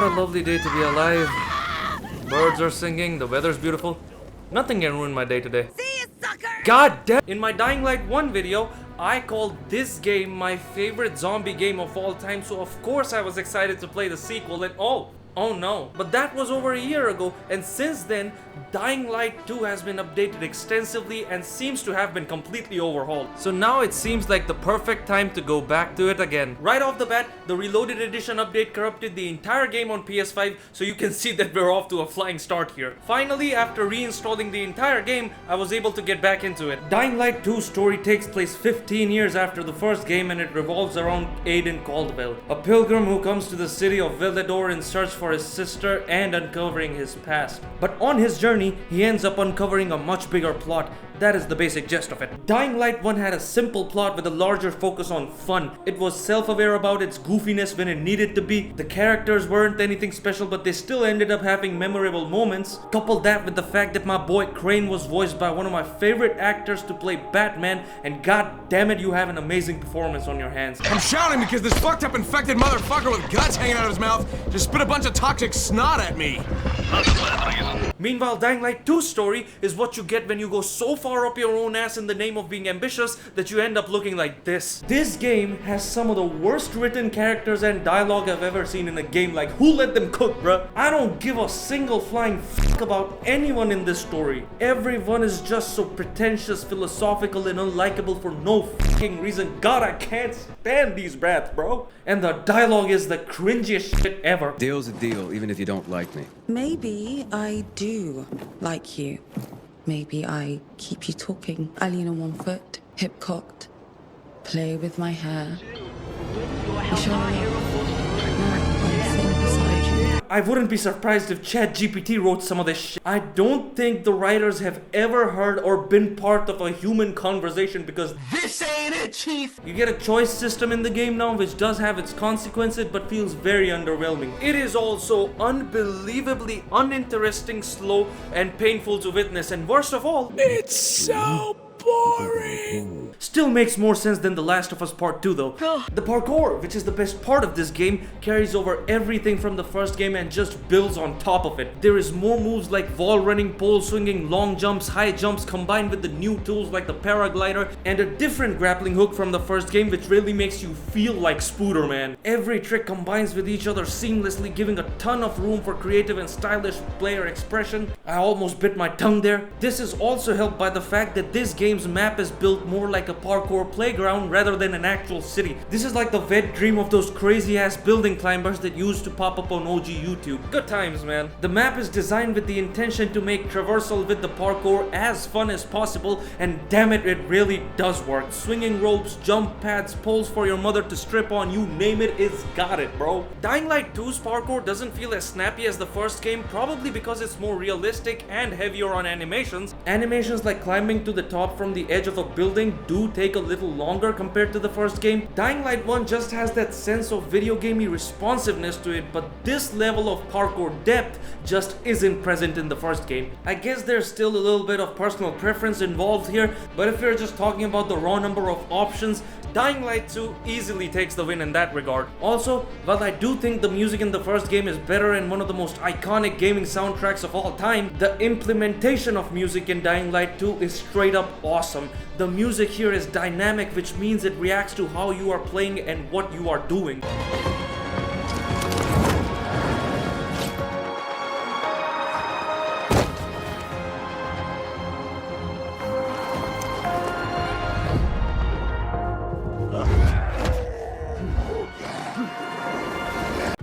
a lovely day to be alive. Birds are singing, the weather's beautiful. Nothing can ruin my day today. See you, sucker! God damn! In my Dying Light 1 video, I called this game my favorite zombie game of all time, so of course I was excited to play the sequel and oh no. But that was over a year ago, and since then, Dying Light 2 has been updated extensively and seems to have been completely overhauled. So now it seems like the perfect time to go back to it again. Right off the bat, the Reloaded Edition update corrupted the entire game on PS5, so you can see that we're off to a flying start here. Finally, after reinstalling the entire game, I was able to get back into it. Dying Light 2's story takes place 15 years after the first game, and it revolves around Aiden Caldwell, a pilgrim who comes to the city of Villador in search for his sister and uncovering his past. But on his journey, he ends up uncovering a much bigger plot. That is the basic gist of it. Dying Light 1 had a simple plot with a larger focus on fun. It was self-aware about its goofiness when it needed to be. The characters weren't anything special, but they still ended up having memorable moments. Couple that with the fact that my boy Crane was voiced by one of my favorite actors to play Batman, and god damn it, you have an amazing performance on your hands. I'm shouting because this fucked up infected motherfucker with guts hanging out of his mouth just spit a bunch of toxic snot at me. Meanwhile, Dying Light 2's story is what you get when you go so far up your own ass in the name of being ambitious that you end up looking like this. This game has some of the worst written characters and dialogue I've ever seen in a game. Like, who let them cook, bruh? I don't give a single flying fuck about anyone in this story. Everyone is just so pretentious, philosophical, and unlikable for no fucking reason. God, I can't stand these brats, bro. And the dialogue is the cringiest shit ever. Deal's a deal, even if you don't like me. Maybe I do like you. Maybe I keep you talking. I lean on one foot, hip cocked, play with my hair. You show me I wouldn't be surprised if ChatGPT wrote some of this shit. I don't think the writers have ever heard or been part of a human conversation, because This ain't it, Chief! you get a choice system in the game now, which does have its consequences but feels very underwhelming. It is also unbelievably uninteresting, slow, and painful to witness, and worst of all, It's so boring! still makes more sense than The Last of Us Part 2 though. The parkour, which is the best part of this game, carries over everything from the first game and just builds on top of it. There is more moves like wall running, pole swinging, long jumps, high jumps, combined with the new tools like the paraglider, and a different grappling hook from the first game which really makes you feel like Spooderman. Every trick combines with each other seamlessly, giving a ton of room for creative and stylish player expression. I almost bit my tongue there. This is also helped by the fact that this game's map is built more like a parkour playground rather than an actual city. This is like the wet dream of those crazy ass building climbers that used to pop up on OG YouTube. Good times, man. The map is designed with the intention to make traversal with the parkour as fun as possible, and damn it, it really does work. Swinging ropes, jump pads, poles for your mother to strip on, you name it, it's got it, bro. Dying Light 2's parkour doesn't feel as snappy as the first game, probably because it's more realistic and heavier on animations. Animations like climbing to the top from the edge of a building do take a little longer compared to the first game. Dying Light 1 just has that sense of video gamey responsiveness to it, but this level of parkour depth just isn't present in the first game. I guess there's still a little bit of personal preference involved here, but if we're just talking about the raw number of options, Dying Light 2 easily takes the win in that regard. Also, while I do think the music in the first game is better and one of the most iconic gaming soundtracks of all time, the implementation of music in Dying Light 2 is straight up awesome. The music here is dynamic, which means it reacts to how you are playing and what you are doing.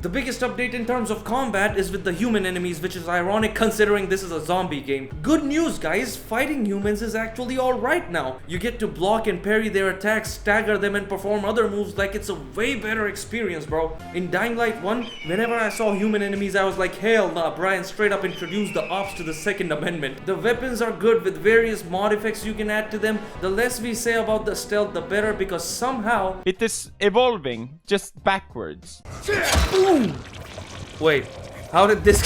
The biggest update in terms of combat is with the human enemies, which is ironic considering this is a zombie game. Good news, guys, fighting humans is actually alright now. You get to block and parry their attacks, stagger them, and perform other moves like it's a way better experience, bro. In Dying Light 1, whenever I saw human enemies, I was like, hell nah, Brian straight up introduced the ops to the Second Amendment. The weapons are good with various mod effects you can add to them. The less we say about the stealth, the better, because somehow it is evolving just backwards. Boom! Wait, how did this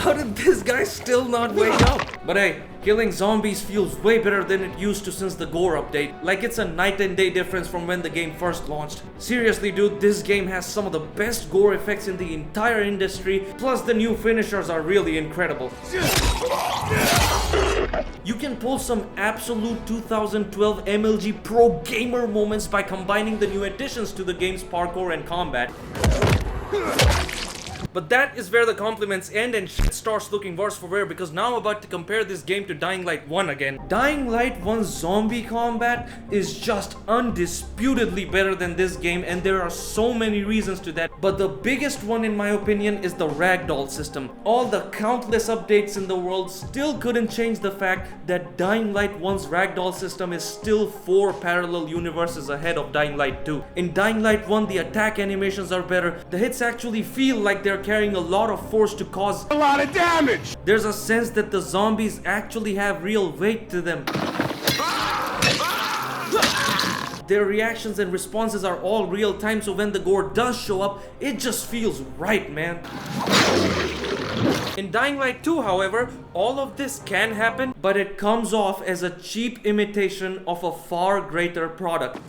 How did this guy still not wake up? But hey, killing zombies feels way better than it used to since the gore update. Like it's a night and day difference from when the game first launched. Seriously dude, this game has some of the best gore effects in the entire industry, plus the new finishers are really incredible. You can pull some absolute 2012 MLG pro gamer moments by combining the new additions to the game's parkour and combat. But that is where the compliments end and shit starts looking worse for wear, because now I'm about to compare this game to Dying Light 1 again. Dying Light 1's zombie combat is just undisputedly better than this game, and there are so many reasons to that. But the biggest one in my opinion is the ragdoll system. All the countless updates in the world still couldn't change the fact that Dying Light 1's ragdoll system is still 4 parallel universes ahead of Dying Light 2. In Dying Light 1, the attack animations are better, the hits actually feel like they're carrying a lot of force to cause A lot of damage! There's a sense that the zombies actually have real weight to them. Their reactions and responses are all real time, so when the gore does show up, it just feels right, man. In Dying Light 2, however, all of this can happen, but it comes off as a cheap imitation of a far greater product.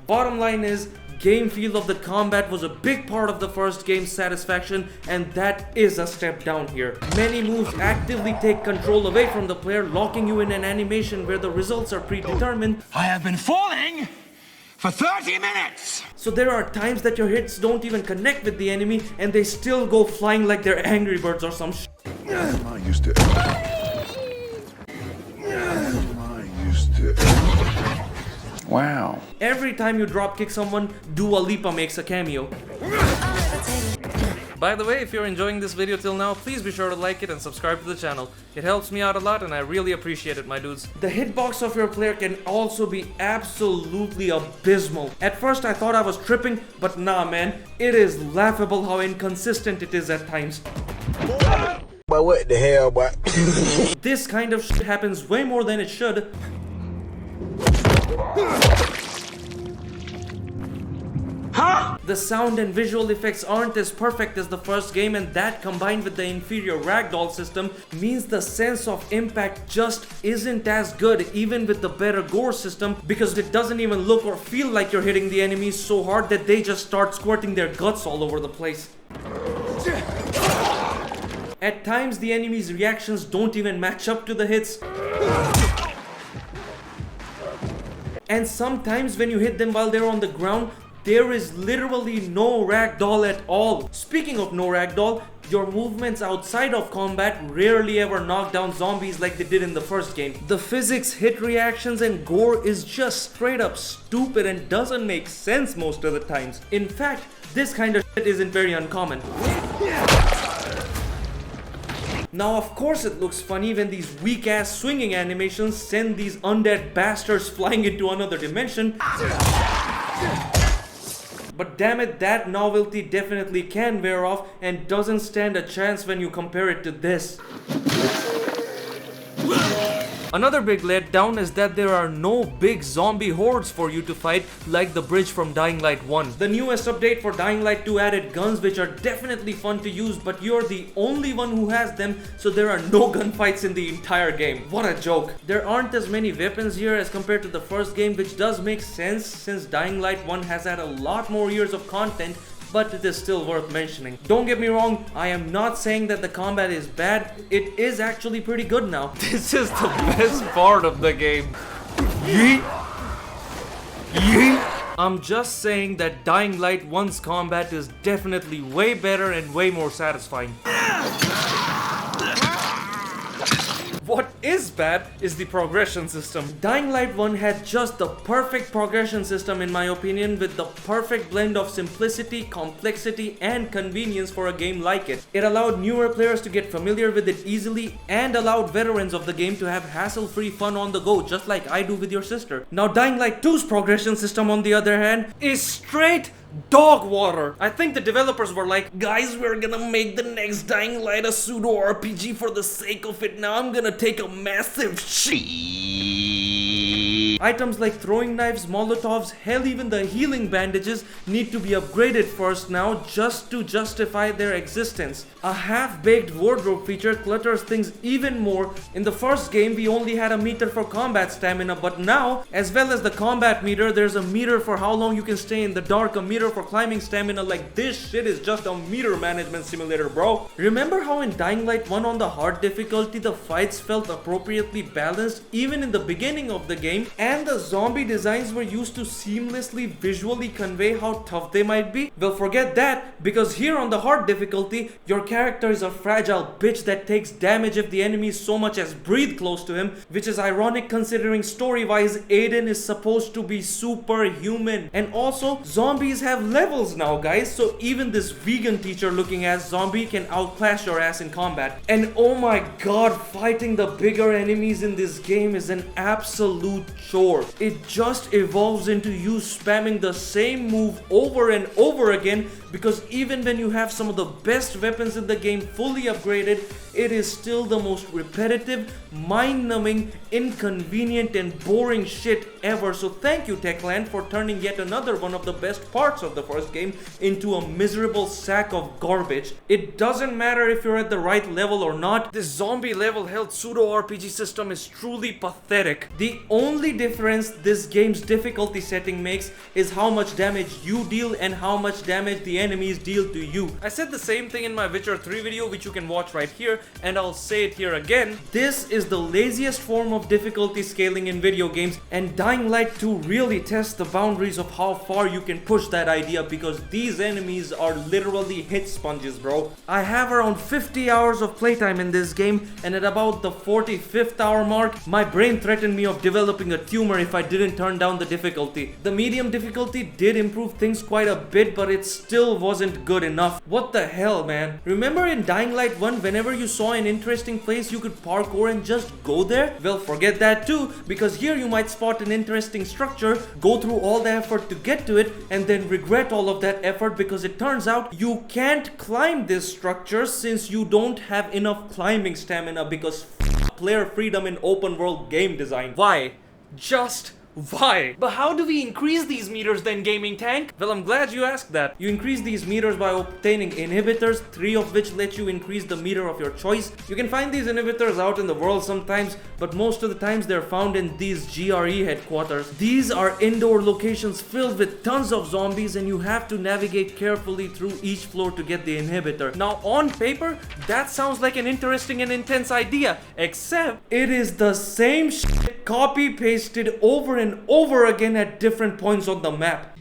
Bottom line is, game feel of the combat was a big part of the first game's satisfaction, and that is a step down here. Many moves actively take control away from the player, locking you in an animation where the results are predetermined. I have been falling for 30 minutes! So there are times that your hits don't even connect with the enemy and they still go flying like they're Angry Birds or some shit. I used to. Wow. Every time you drop kick someone, Dua Lipa makes a cameo. By the way, if you're enjoying this video till now, please be sure to like it and subscribe to the channel. It helps me out a lot and I really appreciate it, my dudes. The hitbox of your player can also be absolutely abysmal. At first I thought I was tripping, but nah man, it is laughable how inconsistent it is at times. But what the hell, boy? This kind of shit happens way more than it should. The sound and visual effects aren't as perfect as the first game, and that combined with the inferior ragdoll system means the sense of impact just isn't as good even with the better gore system, because it doesn't even look or feel like you're hitting the enemies so hard that they just start squirting their guts all over the place. At times the enemies' reactions don't even match up to the hits. And sometimes when you hit them while they're on the ground, there is literally no ragdoll at all. Speaking of no ragdoll, your movements outside of combat rarely ever knock down zombies like they did in the first game. The physics, hit reactions and gore is just straight up stupid and doesn't make sense most of the times. In fact, this kind of shit isn't very uncommon. Now of course it looks funny when these weak ass swinging animations send these undead bastards flying into another dimension. But damn it, that novelty definitely can wear off and doesn't stand a chance when you compare it to this. Another big letdown is that there are no big zombie hordes for you to fight like the bridge from Dying Light 1. The newest update for Dying Light 2 added guns which are definitely fun to use, but you're the only one who has them, so there are no gunfights in the entire game. What a joke. There aren't as many weapons here as compared to the first game, which does make sense since Dying Light 1 has had a lot more years of content, but it is still worth mentioning. Don't get me wrong, I am not saying that the combat is bad, it is actually pretty good now. This is the best part of the game. Yeet. Yeet. I'm just saying that Dying Light 1's combat is definitely way better and way more satisfying. What is bad is the progression system. Dying Light 1 had just the perfect progression system in my opinion, with the perfect blend of simplicity, complexity and convenience for a game like it. It allowed newer players to get familiar with it easily and allowed veterans of the game to have hassle-free fun on the go, just like I do with your sister. Now Dying Light 2's progression system on the other hand is straight dog water. I think the developers were like, guys, we're gonna make the next Dying Light a pseudo RPG for the sake of it. Now I'm gonna take a massive shit. Items like throwing knives, molotovs, hell even the healing bandages need to be upgraded first now just to justify their existence. A half-baked wardrobe feature clutters things even more. In the first game we only had a meter for combat stamina, but now, as well as the combat meter, there's a meter for how long you can stay in the dark, a meter for climbing stamina. Like, this shit is just a meter management simulator, bro. Remember how in Dying Light 1 on the hard difficulty the fights felt appropriately balanced even in the beginning of the game, and the zombie designs were used to seamlessly visually convey how tough they might be? Well, forget that, because here on the hard difficulty your character is a fragile bitch that takes damage if the enemy so much as breathe close to him, which is ironic considering story-wise Aiden is supposed to be superhuman. And also, zombies have levels now, guys, so even this vegan teacher looking ass zombie can outclass your ass in combat. And oh my god, fighting the bigger enemies in this game is an absolute chore. It just evolves into you spamming the same move over and over again, because even when you have some of the best weapons in the game fully upgraded, it is still the most repetitive, mind-numbing, inconvenient and boring shit ever. So thank you Techland for turning yet another one of the best parts of the first game into a miserable sack of garbage. It doesn't matter if you're at the right level or not, this zombie level health pseudo RPG system is truly pathetic. The only difference this game's difficulty setting makes is how much damage you deal and how much damage the enemies deal to you. I said the same thing in my Witcher 3 video, which you can watch right here, and I'll say it here again. This is the laziest form of difficulty scaling in video games, and Dying Light 2 really tests the boundaries of how far you can push that idea, because these enemies are literally hit sponges, bro. I have around 50 hours of playtime in this game, and at about the 45th hour mark, my brain threatened me of developing a tumor if I didn't turn down the difficulty. The medium difficulty did improve things quite a bit, but it still wasn't good enough. What the hell, man? Remember in Dying Light 1, whenever you saw an interesting place you could parkour and just go there? Well, forget that too, because here you might spot an interesting structure, go through all the effort to get to it, and then regret all of that effort because it turns out you can't climb this structure since you don't have enough climbing stamina, because player freedom in open world game design. Why? Just why? But how do we increase these meters then, Gaming Tank? Well, I'm glad you asked that. You increase these meters by obtaining inhibitors, 3 of which let you increase the meter of your choice. You can find these inhibitors out in the world sometimes, but most of the times they're found in these GRE headquarters. These are indoor locations filled with tons of zombies, and you have to navigate carefully through each floor to get the inhibitor. Now, on paper, that sounds like an interesting and intense idea, except it is the same shit copy-pasted over and over again at different points on the map.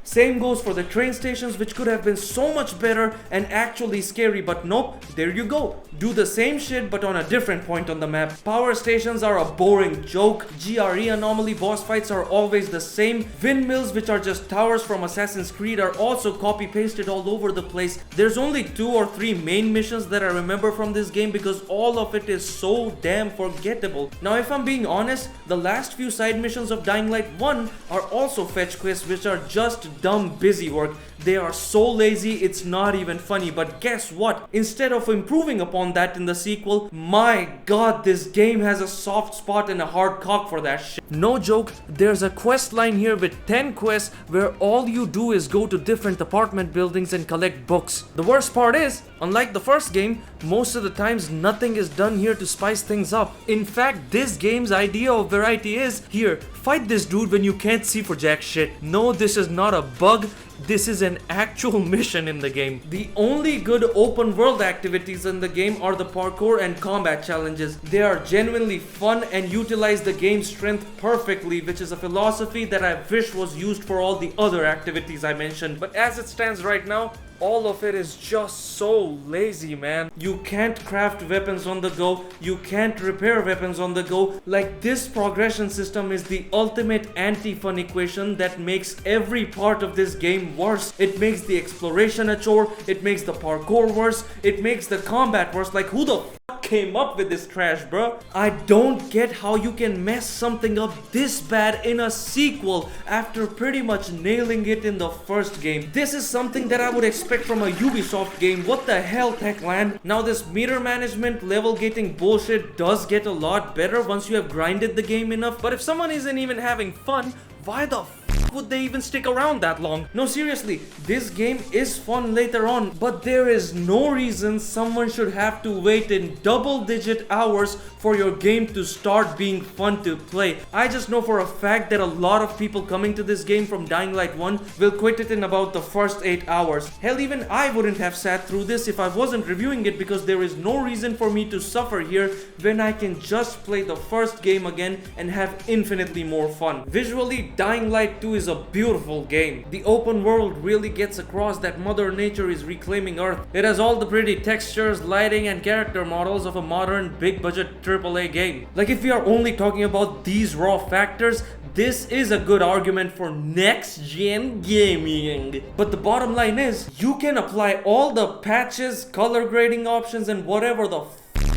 Same goes for the train stations, which could have been so much better and actually scary, but nope, there you go. Do the same shit but on a different point on the map. Power stations are a boring joke. GRE anomaly boss fights are always the same. Windmills, which are just towers from Assassin's Creed, are also copy pasted all over the place. There's only 2 or 3 main missions that I remember from this game because all of it is so damn forgettable. Now if I'm being honest, the last few side missions of Dying Light 1 are also fetch quests, which are just dumb busy work. They are so lazy it's not even funny, but guess what? Instead of improving upon that in the sequel, my god, this game has a soft spot and a hard cock for that shit. No joke, there's a quest line here with 10 quests where all you do is go to different apartment buildings and collect books. The worst part is, unlike the first game, most of the times nothing is done here to spice things up. In fact, this game's idea of variety is, here, fight this dude when you can't see for jack shit. No, this is not a bug. This is an actual mission in the game. The only good open world activities in the game are the parkour and combat challenges. They are genuinely fun and utilize the game's strength perfectly, which is a philosophy that I wish was used for all the other activities I mentioned. But as it stands right now, all of it is just so lazy, man. You can't craft weapons on the go. You can't repair weapons on the go. Like, this progression system is the ultimate anti-fun equation that makes every part of this game worse. It makes the exploration a chore. It makes the parkour worse. It makes the combat worse. Like, who the fuck came up with this trash, bro? I don't get how you can mess something up this bad in a sequel after pretty much nailing it in the first game. This is something that I would expect from a Ubisoft game. What the hell, Techland? Now this meter management, level gating bullshit does get a lot better once you have grinded the game enough, but if someone isn't even having fun, why the would they even stick around that long? No, seriously, this game is fun later on, but there is no reason someone should have to wait in double-digit hours for your game to start being fun to play. I just know for a fact that a lot of people coming to this game from Dying Light 1 will quit it in about the first 8 hours. Hell, even I wouldn't have sat through this if I wasn't reviewing it, because there is no reason for me to suffer here when I can just play the first game again and have infinitely more fun. Visually, Dying Light 2 is a beautiful game. The open world really gets across that Mother Nature is reclaiming Earth. It has all the pretty textures, lighting, and character models of a modern big budget AAA game. Like, if we are only talking about these raw factors, this is a good argument for next gen gaming. But the bottom line is, you can apply all the patches, color grading options, and whatever the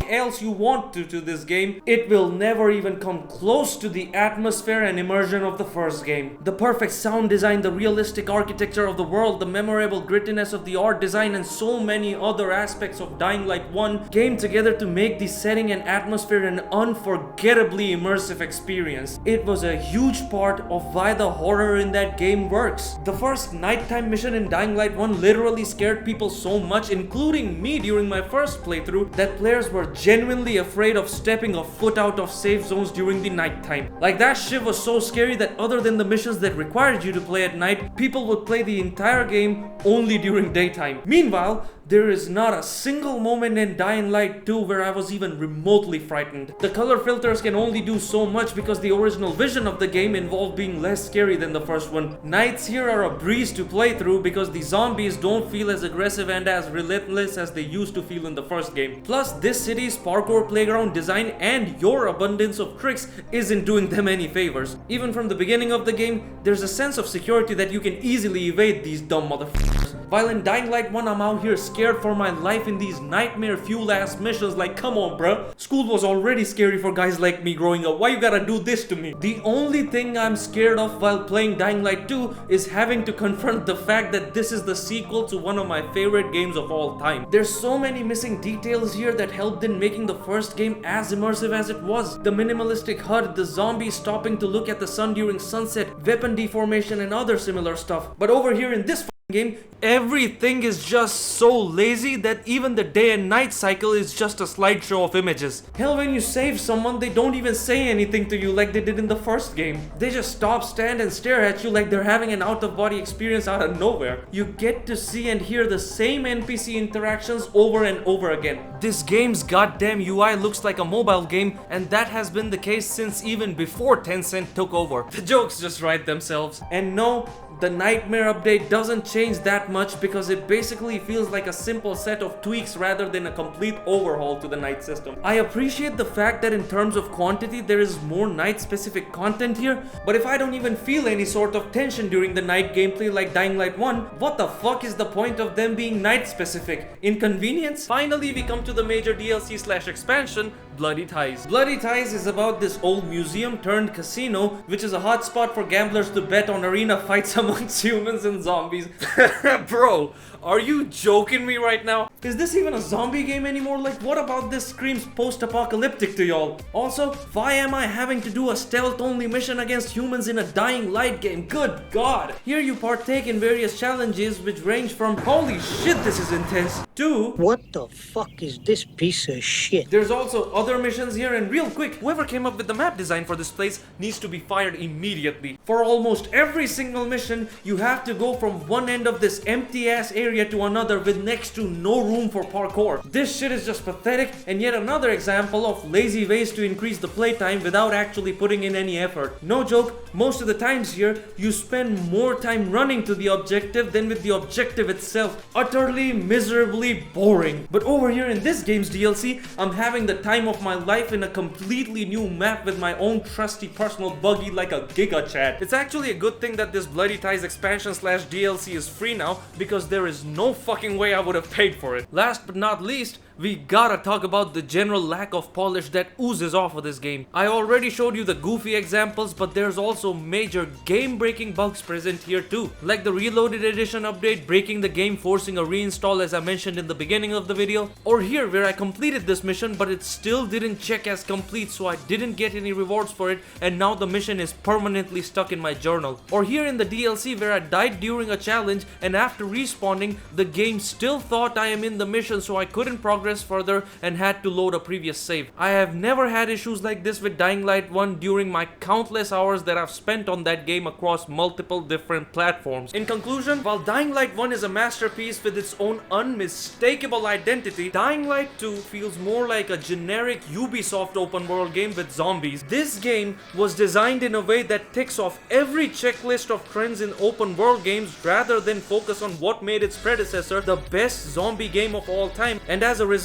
else you want to this game, it will never even come close to the atmosphere and immersion of the first game. The perfect sound design, the realistic architecture of the world, the memorable grittiness of the art design, and so many other aspects of Dying Light 1 came together to make the setting and atmosphere an unforgettably immersive experience. It was a huge part of why the horror in that game works. The first nighttime mission in Dying Light 1 literally scared people so much, including me during my first playthrough, that players were genuinely afraid of stepping a foot out of safe zones during the nighttime. Like, that shit was so scary that other than the missions that required you to play at night, people would play the entire game only during daytime. Meanwhile, there is not a single moment in Dying Light 2 where I was even remotely frightened. The color filters can only do so much because the original vision of the game involved being less scary than the first one. Nights here are a breeze to play through because the zombies don't feel as aggressive and as relentless as they used to feel in the first game. Plus, this city's parkour playground design and your abundance of tricks isn't doing them any favors. Even from the beginning of the game, there's a sense of security that you can easily evade these dumb motherfuckers. While in Dying Light 1, I'm out here scared for my life in these nightmare fuel ass missions. Like, come on, bruh. School was already scary for guys like me growing up. Why you gotta do this to me? The only thing I'm scared of while playing Dying Light 2 is having to confront the fact that this is the sequel to one of my favorite games of all time. There's so many missing details here that helped in making the first game as immersive as it was. The minimalistic HUD, the zombies stopping to look at the sun during sunset, weapon deformation, and other similar stuff. But over here in this game, everything is just so lazy that even the day and night cycle is just a slideshow of images. Hell, when you save someone, they don't even say anything to you like they did in the first game. They just stop, stand, and stare at you like they're having an out-of-body experience out of nowhere. You get to see and hear the same NPC interactions over and over again. This game's goddamn UI looks like a mobile game, and that has been the case since even before Tencent took over. The jokes just write themselves. And no, the Nightmare update doesn't change that much because it basically feels like a simple set of tweaks rather than a complete overhaul to the night system. I appreciate the fact that in terms of quantity there is more night specific content here, but if I don't even feel any sort of tension during the night gameplay like Dying Light 1, what the fuck is the point of them being night specific? Inconvenience? Finally, we come to the major DLC / expansion, Bloody Ties. Bloody Ties is about this old museum turned casino, which is a hotspot for gamblers to bet on arena fights amongst humans and zombies. Bro, are you joking me right now? Is this even a zombie game anymore? Like, what about this screams post-apocalyptic to y'all? Also, why am I having to do a stealth-only mission against humans in a Dying Light game? Good God! Here you partake in various challenges which range from holy shit, this is intense, to what the fuck is this piece of shit? There's also other missions here, and real quick, whoever came up with the map design for this place needs to be fired immediately. For almost every single mission, you have to go from one end of this empty-ass area to another with next to no room for parkour. This shit is just pathetic, and yet another example of lazy ways to increase the playtime without actually putting in any effort. No joke, most of the times here, you spend more time running to the objective than with the objective itself. Utterly, miserably boring. But over here in this game's DLC, I'm having the time of my life in a completely new map with my own trusty personal buggy like a Giga Chat. It's actually a good thing that this Bloody Ties expansion / DLC is free now, because there is no fucking way I would have paid for it. Last but not least, we gotta talk about the general lack of polish that oozes off of this game. I already showed you the goofy examples, but there's also major game-breaking bugs present here too, like the Reloaded Edition update breaking the game, forcing a reinstall as I mentioned in the beginning of the video, or here where I completed this mission but it still didn't check as complete, so I didn't get any rewards for it and now the mission is permanently stuck in my journal. Or here in the DLC where I died during a challenge and after respawning the game still thought I am in the mission, so I couldn't progress further and had to load a previous save. I have never had issues like this with Dying Light 1 during my countless hours that I've spent on that game across multiple different platforms. In conclusion, while Dying Light 1 is a masterpiece with its own unmistakable identity, Dying Light 2 feels more like a generic Ubisoft open world game with zombies. This game was designed in a way that ticks off every checklist of trends in open world games rather than focus on what made its predecessor the best zombie game of all time, and as a result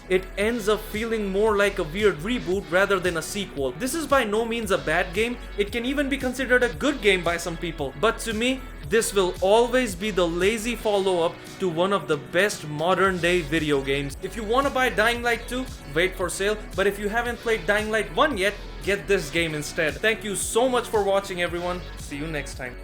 it ends up feeling more like a weird reboot rather than a sequel. This is by no means a bad game, it can even be considered a good game by some people, but to me this will always be the lazy follow-up to one of the best modern day video games. If you want to buy Dying Light 2, wait for sale, but if you haven't played Dying Light 1 yet, get this game instead. Thank you so much for watching everyone, see you next time.